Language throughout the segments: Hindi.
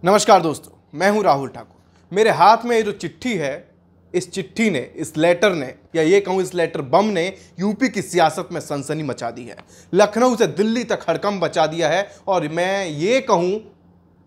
नमस्कार दोस्तों, मैं हूं राहुल ठाकुर। मेरे हाथ में ये जो चिट्ठी है, इस चिट्ठी ने, इस लेटर ने, या ये कहूं इस लेटर बम ने यूपी की सियासत में सनसनी मचा दी है। लखनऊ से दिल्ली तक हड़कंप मचा दिया है। और मैं ये कहूं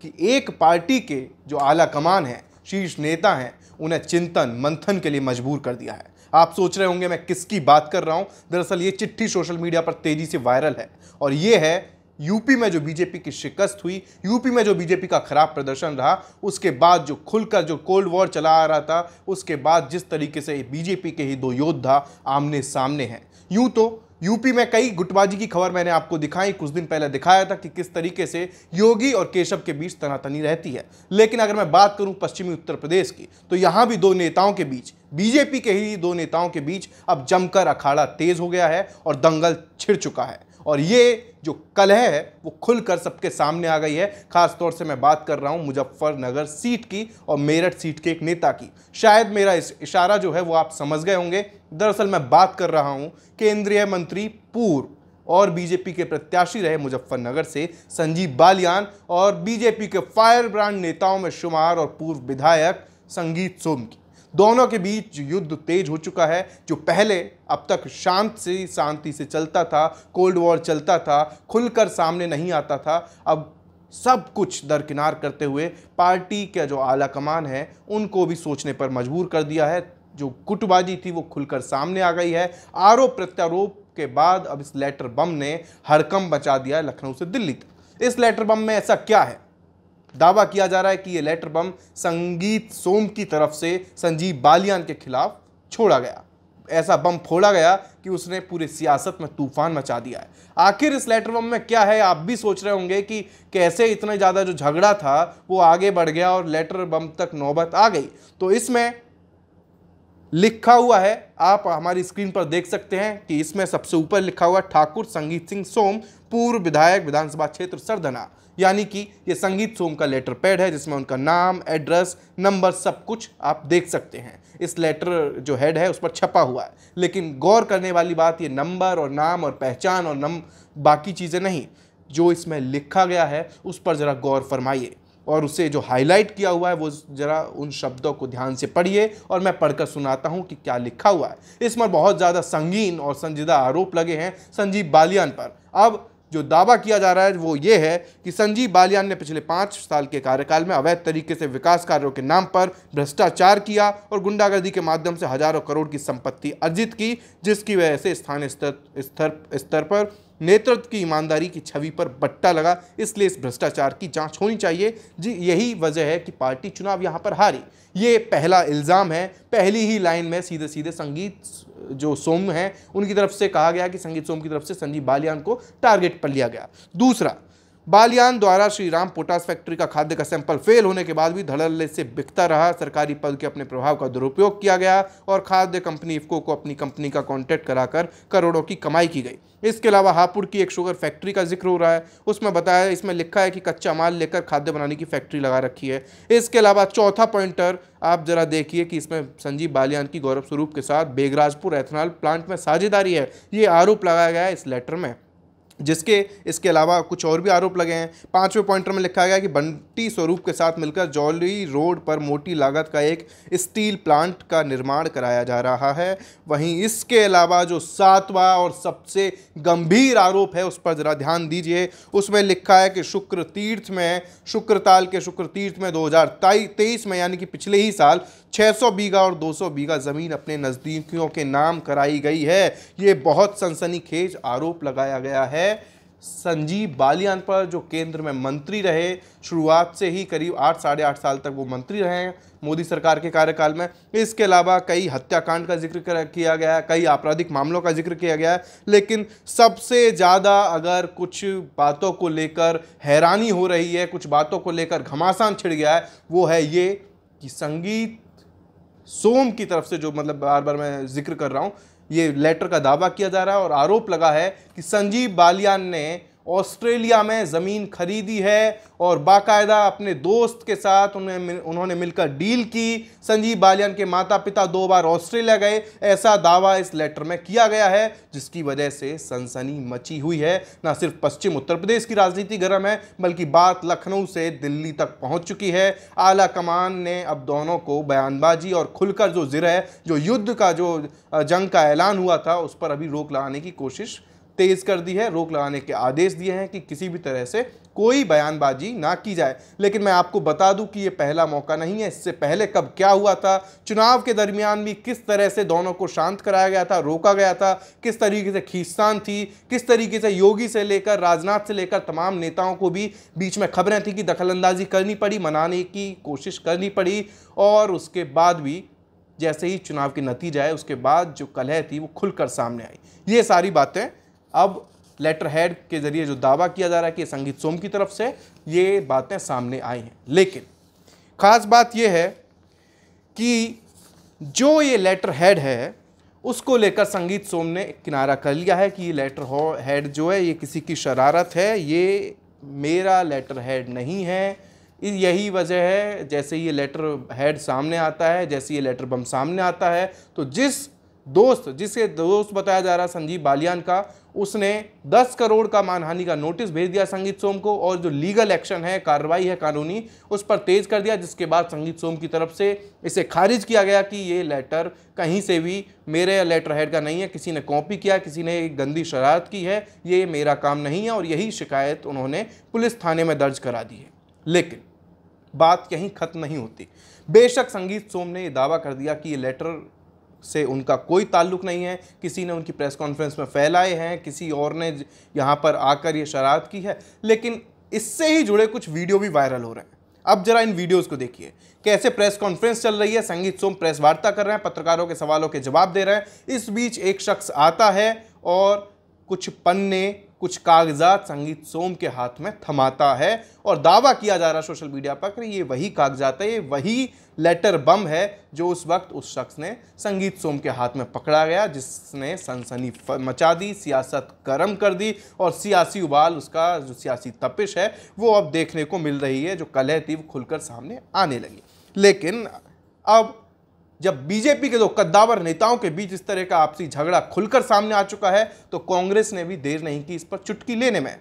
कि एक पार्टी के जो आला कमान है, शीर्ष नेता हैं, उन्हें चिंतन मंथन के लिए मजबूर कर दिया है। आप सोच रहे होंगे मैं किसकी बात कर रहा हूं। दरअसल ये चिट्ठी सोशल मीडिया पर तेजी से वायरल है और ये है यूपी में जो बीजेपी की शिकस्त हुई, यूपी में जो बीजेपी का खराब प्रदर्शन रहा, उसके बाद जो खुलकर जो कोल्ड वॉर चला आ रहा था, उसके बाद जिस तरीके से बीजेपी के ही दो योद्धा आमने सामने हैं। यूं तो यूपी में कई गुटबाजी की खबर मैंने आपको दिखाई, कुछ दिन पहले दिखाया था कि किस तरीके से योगी और केशव के बीच तनातनी रहती है। लेकिन अगर मैं बात करूं पश्चिमी उत्तर प्रदेश की, तो यहां भी दो नेताओं के बीच, बीजेपी के ही दो नेताओं के बीच अब जमकर अखाड़ा तेज हो गया है और दंगल छिड़ चुका है। और ये जो कलह है वो खुलकर सबके सामने आ गई है। खास तौर से मैं बात कर रहा हूं मुजफ्फरनगर सीट की और मेरठ सीट के एक नेता की। शायद मेरा इस इशारा जो है वो आप समझ गए होंगे। दरअसल मैं बात कर रहा हूं केंद्रीय मंत्री, पूर्व और बीजेपी के प्रत्याशी रहे मुजफ्फरनगर से संजीव बालियान, और बीजेपी के फायर ब्रांड नेताओं में शुमार और पूर्व विधायक संगीत सोम की। दोनों के बीच युद्ध तेज हो चुका है। जो पहले अब तक शांति से चलता था, कोल्ड वॉर चलता था, खुलकर सामने नहीं आता था, अब सब कुछ दरकिनार करते हुए पार्टी का जो आला कमान है उनको भी सोचने पर मजबूर कर दिया है। जो गुटबाजी थी वो खुलकर सामने आ गई है। आरोप प्रत्यारोप के बाद अब इस लेटर बम ने हड़कंप मचा दिया है लखनऊ से दिल्ली तक। इस लेटर बम में ऐसा क्या है? दावा किया जा रहा है कि यह लेटर बम संगीत सोम की तरफ से संजीव बालियान के खिलाफ छोड़ा गया। ऐसा बम फोड़ा गया कि उसने पूरे सियासत में तूफान मचा दिया है। आखिर इस लेटर बम में क्या है? आप भी सोच रहे होंगे कि कैसे इतना ज़्यादा जो झगड़ा था वो आगे बढ़ गया और लेटर बम तक नौबत आ गई। तो इसमें लिखा हुआ है, आप हमारी स्क्रीन पर देख सकते हैं कि इसमें सबसे ऊपर लिखा हुआ ठाकुर संगीत सिंह सोम, पूर्व विधायक, विधानसभा क्षेत्र सरधना। यानी कि ये संगीत सोम का लेटर पैड है जिसमें उनका नाम, एड्रेस, नंबर, सब कुछ आप देख सकते हैं। इस लेटर जो हेड है उस पर छपा हुआ है। लेकिन गौर करने वाली बात ये नंबर और नाम और पहचान और बाकी चीज़ें नहीं, जो इसमें लिखा गया है उस पर ज़रा गौर फरमाइए और उसे जो हाईलाइट किया हुआ है वो ज़रा उन शब्दों को ध्यान से पढ़िए और मैं पढ़कर सुनाता हूं कि क्या लिखा हुआ है। इसमें बहुत ज़्यादा संगीन और संजीदा आरोप लगे हैं संजीव बालियान पर। अब जो दावा किया जा रहा है वो ये है कि संजीव बालियान ने पिछले 5 साल के कार्यकाल में अवैध तरीके से विकास कार्यों के नाम पर भ्रष्टाचार किया और गुंडागर्दी के माध्यम से हजारों करोड़ की संपत्ति अर्जित की, जिसकी वजह से स्थानीय स्तर पर नेतृत्व की ईमानदारी की छवि पर बट्टा लगा। इसलिए इस भ्रष्टाचार की जांच होनी चाहिए। जी, यही वजह है कि पार्टी चुनाव यहां पर हारी। ये पहला इल्ज़ाम है। पहली ही लाइन में सीधे सीधे संगीत जो सोम हैं उनकी तरफ से कहा गया कि संगीत सोम की तरफ से संजीव बालियान को टारगेट पर लिया गया। दूसरा, बालियान द्वारा श्री राम पोटास फैक्ट्री का खाद्य का सैंपल फेल होने के बाद भी धड़ल्ले से बिकता रहा। सरकारी पद के अपने प्रभाव का दुरुपयोग किया गया और खाद्य कंपनी इफको को अपनी कंपनी का कॉन्ट्रैक्ट कराकर करोड़ों की कमाई की गई। इसके अलावा हापुड़ की एक शुगर फैक्ट्री का जिक्र हो रहा है। उसमें बताया, इसमें लिखा है कि कच्चा माल लेकर खाद्य बनाने की फैक्ट्री लगा रखी है। इसके अलावा चौथा पॉइंटर आप जरा देखिए कि इसमें संजीव बालियान की गौरव स्वरूप के साथ बेगराजपुर एथेनॉल प्लांट में साझेदारी है। ये आरोप लगाया गया है इस लेटर में, इसके अलावा कुछ और भी आरोप लगे हैं। 5वें पॉइंटर में लिखा गया कि बंटी स्वरूप के साथ मिलकर जौली रोड पर मोटी लागत का एक स्टील प्लांट का निर्माण कराया जा रहा है। वहीं इसके अलावा जो 7वां और सबसे गंभीर आरोप है उस पर जरा ध्यान दीजिए। उसमें लिखा है कि शुक्रताल के शुक्र तीर्थ में 2023 में, यानी कि पिछले ही साल, 600 बीघा और 200 बीघा जमीन अपने नज़दीकियों के नाम कराई गई है। ये बहुत सनसनीखेज आरोप लगाया गया है संजीव बालियान पर, जो केंद्र में मंत्री रहे। शुरुआत से ही करीब 8 साढ़े 8 साल तक वो मंत्री रहे हैं मोदी सरकार के कार्यकाल में। इसके अलावा कई हत्याकांड का जिक्र किया गया है, कई आपराधिक मामलों का जिक्र किया गया है। लेकिन सबसे ज़्यादा अगर कुछ बातों को लेकर हैरानी हो रही है, कुछ बातों को लेकर घमासान छिड़ गया है, वो है ये कि संगीत सोम की तरफ से, जो मतलब बार बार मैं जिक्र कर रहा हूं, ये लेटर का दावा किया जा रहा है और आरोप लगा है कि संजीव बालियान ने ऑस्ट्रेलिया में ज़मीन खरीदी है और बाकायदा अपने दोस्त के साथ उन्होंने मिलकर डील की। संजीव बालियान के माता पिता 2 बार ऑस्ट्रेलिया गए, ऐसा दावा इस लेटर में किया गया है, जिसकी वजह से सनसनी मची हुई है। न सिर्फ पश्चिम उत्तर प्रदेश की राजनीति गर्म है, बल्कि बात लखनऊ से दिल्ली तक पहुंच चुकी है। आला कमान ने अब दोनों को बयानबाजी और खुलकर जो जिर है, जो युद्ध का जो जंग का ऐलान हुआ था, उस पर अभी रोक लगाने की कोशिश तेज कर दी है। रोक लगाने के आदेश दिए हैं कि किसी भी तरह से कोई बयानबाजी ना की जाए। लेकिन मैं आपको बता दूं कि ये पहला मौका नहीं है। इससे पहले कब क्या हुआ था, चुनाव के दरमियान भी किस तरह से दोनों को शांत कराया गया था, रोका गया था, किस तरीके से खींचतान थी, किस तरीके से योगी से लेकर राजनाथ से लेकर तमाम नेताओं को भी बीच में खबरें थी कि दखलंदाजी करनी पड़ी, मनाने की कोशिश करनी पड़ी। और उसके बाद भी जैसे ही चुनाव के नतीजा है, उसके बाद जो कलह थी वो खुलकर सामने आई। ये सारी बातें अब लेटर हेड के जरिए जो दावा किया जा रहा है कि संगीत सोम की तरफ से, ये बातें सामने आई हैं। लेकिन खास बात यह है कि जो ये लेटर हेड है, उसको लेकर संगीत सोम ने किनारा कर लिया है कि ये लेटर हेड जो है ये किसी की शरारत है, ये मेरा लेटर हेड नहीं है। यही वजह है, जैसे ये लेटर हेड सामने आता है, जैसे ये लेटर बम सामने आता है, तो जिसे दोस्त बताया जा रहा है संजीव बालियान का, उसने 10 करोड़ का मानहानि का नोटिस भेज दिया संगीत सोम को, और जो लीगल एक्शन है, कार्रवाई है कानूनी, उस पर तेज कर दिया। जिसके बाद संगीत सोम की तरफ से इसे खारिज किया गया कि ये लेटर कहीं से भी मेरे लेटर हेड का नहीं है, किसी ने कॉपी किया, किसी ने एक गंदी शरारत की है, ये मेरा काम नहीं है। और यही शिकायत उन्होंने पुलिस थाने में दर्ज करा दी है। लेकिन बात यहीं खत्म नहीं होती। बेशक संगीत सोम ने यह दावा कर दिया कि ये लेटर से उनका कोई ताल्लुक नहीं है, किसी ने उनकी प्रेस कॉन्फ्रेंस में फैलाए हैं, किसी और ने यहाँ पर आकर ये शरारत की है। लेकिन इससे ही जुड़े कुछ वीडियो भी वायरल हो रहे हैं। अब जरा इन वीडियोस को देखिए, कैसे प्रेस कॉन्फ्रेंस चल रही है, संगीत सोम प्रेस वार्ता कर रहे हैं, पत्रकारों के सवालों के जवाब दे रहे हैं। इस बीच एक शख्स आता है और कुछ पन्ने, कुछ कागजात संगीत सोम के हाथ में थमाता है और दावा किया जा रहा है सोशल मीडिया पर कि ये वही कागजात है, ये वही लेटर बम है जो उस वक्त उस शख्स ने संगीत सोम के हाथ में पकड़ा गया, जिसने सनसनी मचा दी, सियासत गर्म कर दी और सियासी उबाल, उसका जो सियासी तपिश है वो अब देखने को मिल रही है। जो कलह थी वो खुलकर सामने आने लगी। लेकिन अब जब बीजेपी के दो कद्दावर नेताओं के बीच इस तरह का आपसी झगड़ा खुलकर सामने आ चुका है, तो कांग्रेस ने भी देर नहीं की इस पर चुटकी लेने में।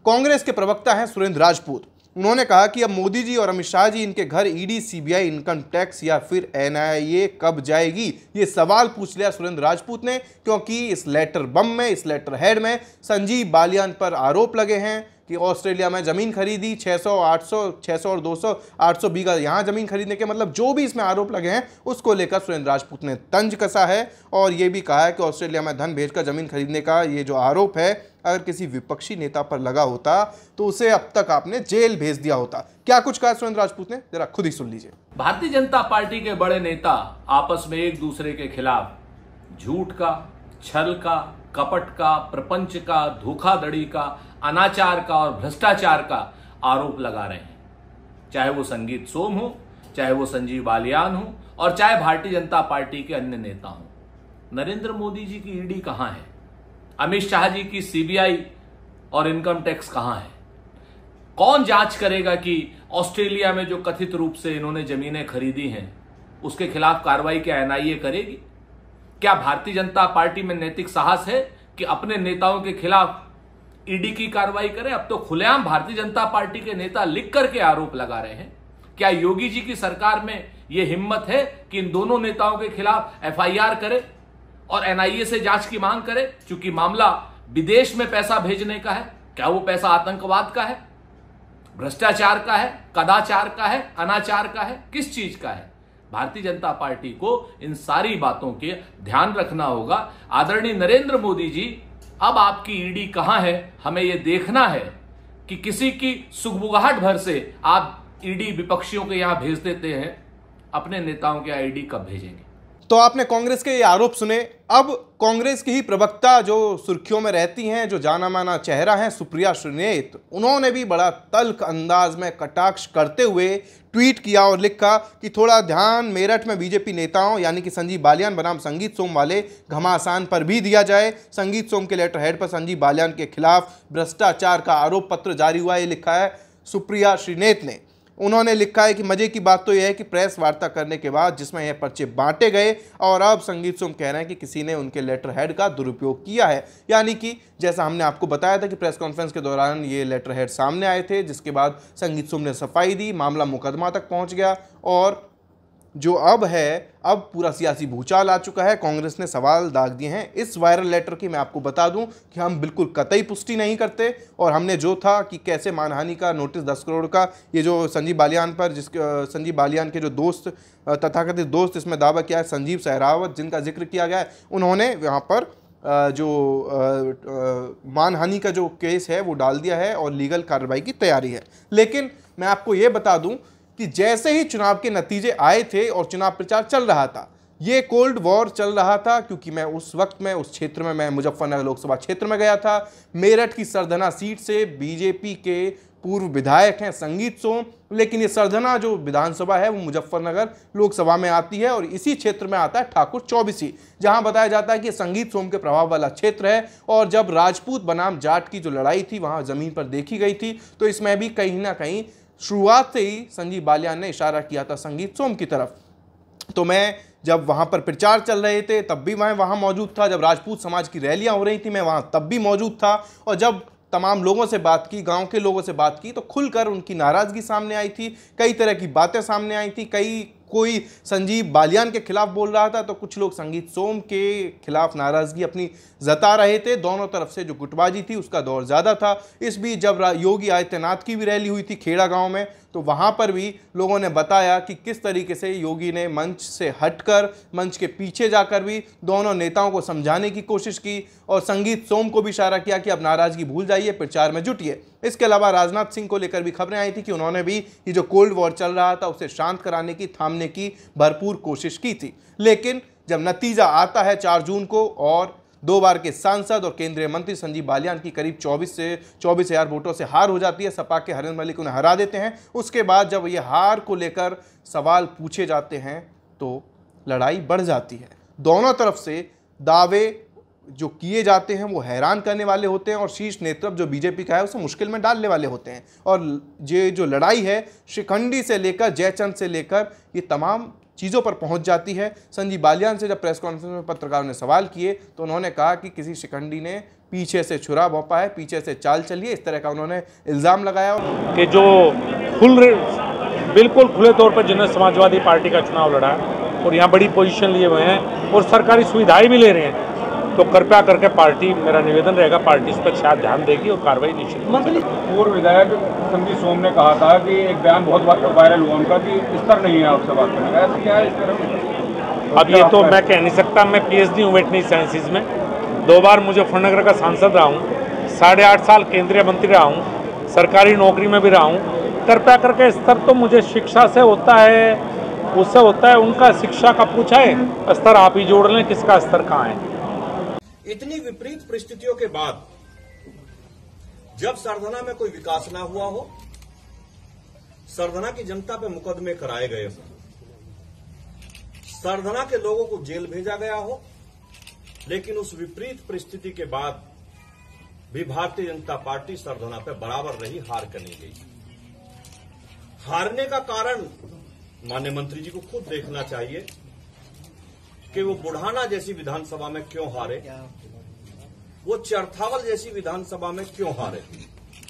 कांग्रेस के प्रवक्ता हैं सुरेंद्र राजपूत। उन्होंने कहा कि अब मोदी जी और अमित शाह जी इनके घर ईडी, सीबीआई, इनकम टैक्स या फिर एनआईए कब जाएगी, ये सवाल पूछ लिया सुरेंद्र राजपूत ने, क्योंकि इस लेटर बम में, इस लेटर हेड में संजीव बालियान पर आरोप लगे हैं कि ऑस्ट्रेलिया में ज़मीन खरीदी, 600 और 200 800 बीघा यहाँ ज़मीन खरीदने के, मतलब जो भी इसमें आरोप लगे हैं उसको लेकर सुरेंद्र राजपूत ने तंज कसा है और ये भी कहा है कि ऑस्ट्रेलिया में धन भेजकर ज़मीन खरीदने का ये जो आरोप है, अगर किसी विपक्षी नेता पर लगा होता तो उसे अब तक आपने जेल भेज दिया होता। क्या कुछ कहा सुरेंद्र राजपूत ने, जरा खुद ही सुन लीजिए। भारतीय जनता पार्टी के बड़े नेता आपस में एक दूसरे के खिलाफ झूठ का, छल का, कपट का, प्रपंच का, धोखाधड़ी का, अनाचार का और भ्रष्टाचार का आरोप लगा रहे हैं। चाहे वो संगीत सोम हो, चाहे वो संजीव बालियान हो और चाहे भारतीय जनता पार्टी के अन्य नेता हो। नरेंद्र मोदी जी की ईडी कहां है? अमित शाह जी की सीबीआई और इनकम टैक्स कहां है? कौन जांच करेगा कि ऑस्ट्रेलिया में जो कथित रूप से इन्होंने जमीनें खरीदी हैं उसके खिलाफ कार्रवाई क्या एनआईए करेगी? क्या भारतीय जनता पार्टी में नैतिक साहस है कि अपने नेताओं के खिलाफ ईडी की कार्रवाई करे? अब तो खुलेआम भारतीय जनता पार्टी के नेता लिख करके आरोप लगा रहे हैं। क्या योगी जी की सरकार में यह हिम्मत है कि इन दोनों नेताओं के खिलाफ एफआईआर करे और एनआईए से जांच की मांग करे? चूंकि मामला विदेश में पैसा भेजने का है, क्या वो पैसा आतंकवाद का है, भ्रष्टाचार का है, कदाचार का है, अनाचार का है, किस चीज का है? भारतीय जनता पार्टी को इन सारी बातों के ध्यान रखना होगा। आदरणीय नरेंद्र मोदी जी, अब आपकी ईडी कहां है, हमें यह देखना है कि किसी की सुगबुगाहट भर से आप ईडी विपक्षियों के यहां भेज देते हैं, अपने नेताओं के ईडी कब भेजेंगे? तो आपने कांग्रेस के ये आरोप सुने। अब कांग्रेस की ही प्रवक्ता जो सुर्खियों में रहती हैं, जो जाना माना चेहरा है, सुप्रिया श्रीनेत, उन्होंने भी बड़ा तल्ख अंदाज में कटाक्ष करते हुए ट्वीट किया और लिखा कि थोड़ा ध्यान मेरठ में बीजेपी नेताओं यानी कि संजीव बालियान बनाम संगीत सोम वाले घमासान पर भी दिया जाए। संगीत सोम के लेटर हेड पर संजीव बालियान के खिलाफ भ्रष्टाचार का आरोप पत्र जारी हुआ, ये लिखा है सुप्रिया श्रीनेत ने। उन्होंने लिखा है कि मजे की बात तो यह है कि प्रेस वार्ता करने के बाद जिसमें यह पर्चे बांटे गए और अब संगीत सोम कह रहे हैं कि किसी ने उनके लेटर हेड का दुरुपयोग किया है। यानी कि जैसा हमने आपको बताया था कि प्रेस कॉन्फ्रेंस के दौरान ये लेटर हेड सामने आए थे, जिसके बाद संगीत सोम ने सफाई दी, मामला मुकदमा तक पहुंच गया और जो अब है, अब पूरा सियासी भूचाल आ चुका है। कांग्रेस ने सवाल दाग दिए हैं इस वायरल लेटर की। मैं आपको बता दूं कि हम बिल्कुल कतई पुष्टि नहीं करते और हमने जो था कि कैसे मानहानि का नोटिस 10 करोड़ का ये जो संजीव बालियान पर, जिसके संजीव बालियान के जो दोस्त, तथाकथित दोस्त, इसमें दावा किया है संजीव सहरावत, जिनका जिक्र किया गया है, उन्होंने यहाँ पर जो मानहानि का जो केस है वो डाल दिया है और लीगल कार्रवाई की तैयारी है। लेकिन मैं आपको ये बता दूं कि जैसे ही चुनाव के नतीजे आए थे और चुनाव प्रचार चल रहा था, ये कोल्ड वॉर चल रहा था, क्योंकि मैं उस वक्त में उस क्षेत्र में, मैं मुजफ्फरनगर लोकसभा क्षेत्र में गया था। मेरठ की सरधना सीट से बीजेपी के पूर्व विधायक हैं संगीत सोम, लेकिन ये सरधना जो विधानसभा है वो मुजफ्फरनगर लोकसभा में आती है और इसी क्षेत्र में आता है ठाकुर चौबीसी, जहां बताया जाता है कि संगीत सोम के प्रभाव वाला क्षेत्र है। और जब राजपूत बनाम जाट की जो लड़ाई थी वहां जमीन पर देखी गई थी, तो इसमें भी कहीं ना कहीं शुरुआत से ही संजीव बालियान ने इशारा किया था संगीत सोम की तरफ। तो मैं जब वहाँ पर प्रचार चल रहे थे तब भी मैं वहाँ मौजूद था, जब राजपूत समाज की रैलियाँ हो रही थी मैं वहाँ तब भी मौजूद था, और जब तमाम लोगों से बात की, गांव के लोगों से बात की, तो खुलकर उनकी नाराज़गी सामने आई थी, कई तरह की बातें सामने आई थी। कोई संजीव बालियान के खिलाफ बोल रहा था तो कुछ लोग संगीत सोम के खिलाफ नाराज़गी अपनी जता रहे थे। दोनों तरफ से जो गुटबाजी थी उसका दौर ज़्यादा था। इस बीच जब योगी आदित्यनाथ की भी रैली हुई थी खेड़ा गांव में, तो वहां पर भी लोगों ने बताया कि किस तरीके से योगी ने मंच से हटकर, मंच के पीछे जाकर भी दोनों नेताओं को समझाने की कोशिश की और संगीत सोम को भी इशारा किया कि अब नाराज़गी भूल जाइए, प्रचार में जुटिए। इसके अलावा राजनाथ सिंह को लेकर भी खबरें आई थी कि उन्होंने भी ये जो कोल्ड वॉर चल रहा था उसे शांत कराने की, थामने की भरपूर कोशिश की थी। लेकिन जब नतीजा आता है 4 जून को और 2 बार के सांसद और केंद्रीय मंत्री संजीव बालियान की करीब 24,000 वोटों से हार हो जाती है, सपा के हरेंद्र मलिक उन्हें हरा देते हैं। उसके बाद जब ये हार को लेकर सवाल पूछे जाते हैं तो लड़ाई बढ़ जाती है। दोनों तरफ से दावे जो किए जाते हैं वो हैरान करने वाले होते हैं और शीर्ष नेतृत्व जो बीजेपी का है उसे मुश्किल में डालने वाले होते हैं। और ये जो लड़ाई है शिखंडी से लेकर जयचंद से लेकर ये तमाम चीज़ों पर पहुंच जाती है। संजीव बालियान से जब प्रेस कॉन्फ्रेंस में पत्रकारों ने सवाल किए तो उन्होंने कहा कि किसी शिखंडी ने पीछे से छुरा भोंपा है, पीछे से चाल चली है, इस तरह का उन्होंने इल्ज़ाम लगाया। कि जो बिल्कुल खुले तौर पर जिन्होंने समाजवादी पार्टी का चुनाव लड़ा और यहाँ बड़ी पोजीशन लिए हुए हैं और सरकारी सुविधाएं भी ले रहे हैं, तो कृपया करके पार्टी, मेरा निवेदन रहेगा, पार्टी इस पर शायद ध्यान देगी और कार्रवाई निश्चित। पूर्व विधायक संजीव सोम ने कहा था कि एक बयान बहुत वायरल हुआ उनका कि स्तर नहीं है आपसे बात करने का, ऐसा क्या है इस तरह? अब ये तो मैं कह नहीं सकता। मैं PhD हूँ वेटनरी साइंसेज में, 2 बार मुजफ्फरनगर का सांसद रहा हूँ, 8.5 साल केंद्रीय मंत्री रहा हूँ, सरकारी नौकरी में भी रहा हूँ। कृपया करके स्तर तो मुझे शिक्षा से होता है, उससे होता है, उनका शिक्षा का पूछा है, स्तर आप ही जोड़ लें, किसका स्तर कहाँ है। इतनी विपरीत परिस्थितियों के बाद जब सरधना में कोई विकास ना हुआ हो, सरधना की जनता पे मुकदमे कराए गए हो, सरधना के लोगों को जेल भेजा गया हो, लेकिन उस विपरीत परिस्थिति के बाद भी भारतीय जनता पार्टी सरधना पे बराबर रही, हार कर नहीं गई। हारने का कारण माननीय मंत्री जी को खुद देखना चाहिए कि वो बुढ़ाना जैसी विधानसभा में क्यों हारे, वो चरथावल जैसी विधानसभा में क्यों हारे।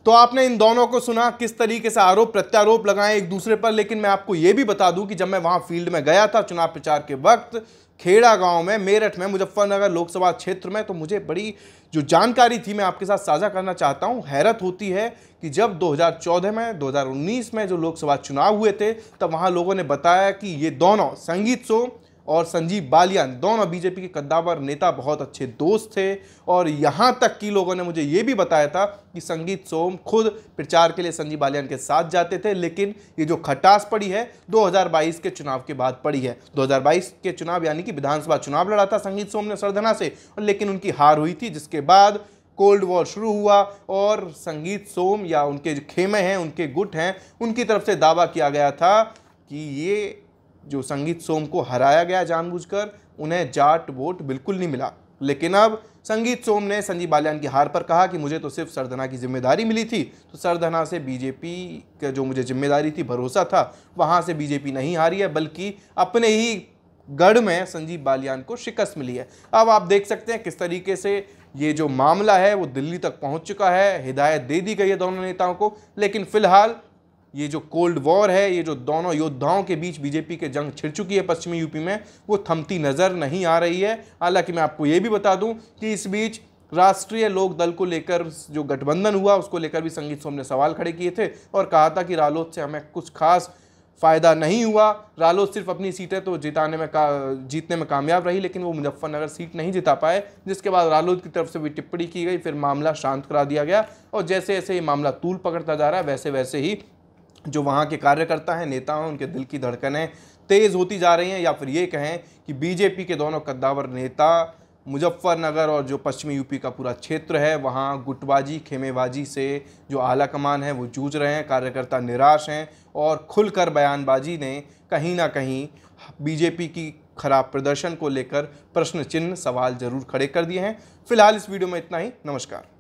तो आपने इन दोनों को सुना किस तरीके से आरोप प्रत्यारोप लगाए एक दूसरे पर। लेकिन मैं आपको यह भी बता दूं कि जब मैं वहां फील्ड में गया था चुनाव प्रचार के वक्त, खेड़ा गांव में, मेरठ में, मुजफ्फरनगर लोकसभा क्षेत्र में, तो मुझे बड़ी जो जानकारी थी मैं आपके साथ साझा करना चाहता हूं। हैरत होती है कि जब 2014 में, 2019 में जो लोकसभा चुनाव हुए थे, तब वहां लोगों ने बताया कि ये दोनों संगीत सोम और संजीव बालियान दोनों बीजेपी के कद्दावर नेता बहुत अच्छे दोस्त थे। और यहाँ तक कि लोगों ने मुझे ये भी बताया था कि संगीत सोम खुद प्रचार के लिए संजीव बालियान के साथ जाते थे, लेकिन ये जो खटास पड़ी है 2022 के चुनाव के बाद पड़ी है। 2022 के चुनाव यानी कि विधानसभा चुनाव लड़ा था संगीत सोम ने सरधना से, लेकिन उनकी हार हुई थी, जिसके बाद कोल्ड वॉर शुरू हुआ और संगीत सोम या उनके खेमे हैं, उनके गुट हैं, उनकी तरफ से दावा किया गया था कि ये जो संगीत सोम को हराया गया जानबूझकर, उन्हें जाट वोट बिल्कुल नहीं मिला। लेकिन अब संगीत सोम ने संजीव बालियान की हार पर कहा कि मुझे तो सिर्फ सरधना की जिम्मेदारी मिली थी, तो सरधना से बीजेपी का जो मुझे जिम्मेदारी थी, भरोसा था, वहाँ से बीजेपी नहीं हारी है, बल्कि अपने ही गढ़ में संजीव बालियान को शिकस्त मिली है। अब आप देख सकते हैं किस तरीके से ये जो मामला है वो दिल्ली तक पहुँच चुका है। हिदायत दे दी गई है दोनों नेताओं को, लेकिन फिलहाल ये जो कोल्ड वॉर है, ये जो दोनों योद्धाओं के बीच बीजेपी के जंग छिड़ चुकी है पश्चिमी यूपी में, वो थमती नज़र नहीं आ रही है। हालांकि मैं आपको ये भी बता दूं कि इस बीच राष्ट्रीय लोक दल को लेकर जो गठबंधन हुआ उसको लेकर भी संगीत सोम ने सवाल खड़े किए थे और कहा था कि रालोद से हमें कुछ खास फ़ायदा नहीं हुआ। रालोद सिर्फ अपनी सीटें तो जीतने में कामयाब रही, लेकिन वो मुजफ्फरनगर सीट नहीं जिता पाए, जिसके बाद रालोद की तरफ से भी टिप्पणी की गई, फिर मामला शांत करा दिया गया। और जैसे जैसे ये मामला तूल पकड़ता जा रहा है, वैसे वैसे ही जो वहाँ के कार्यकर्ता हैं, नेता हैं, उनके दिल की धड़कनें तेज़ होती जा रही हैं। या फिर ये कहें कि बीजेपी के दोनों कद्दावर नेता मुजफ्फरनगर और जो पश्चिमी यूपी का पूरा क्षेत्र है, वहाँ गुटबाजी खेमेबाजी से जो आला कमान है वो जूझ रहे हैं, कार्यकर्ता निराश हैं और खुलकर बयानबाजी ने कहीं ना कहीं बीजेपी की खराब प्रदर्शन को लेकर प्रश्न चिन्ह, सवाल जरूर खड़े कर दिए हैं। फिलहाल इस वीडियो में इतना ही। नमस्कार।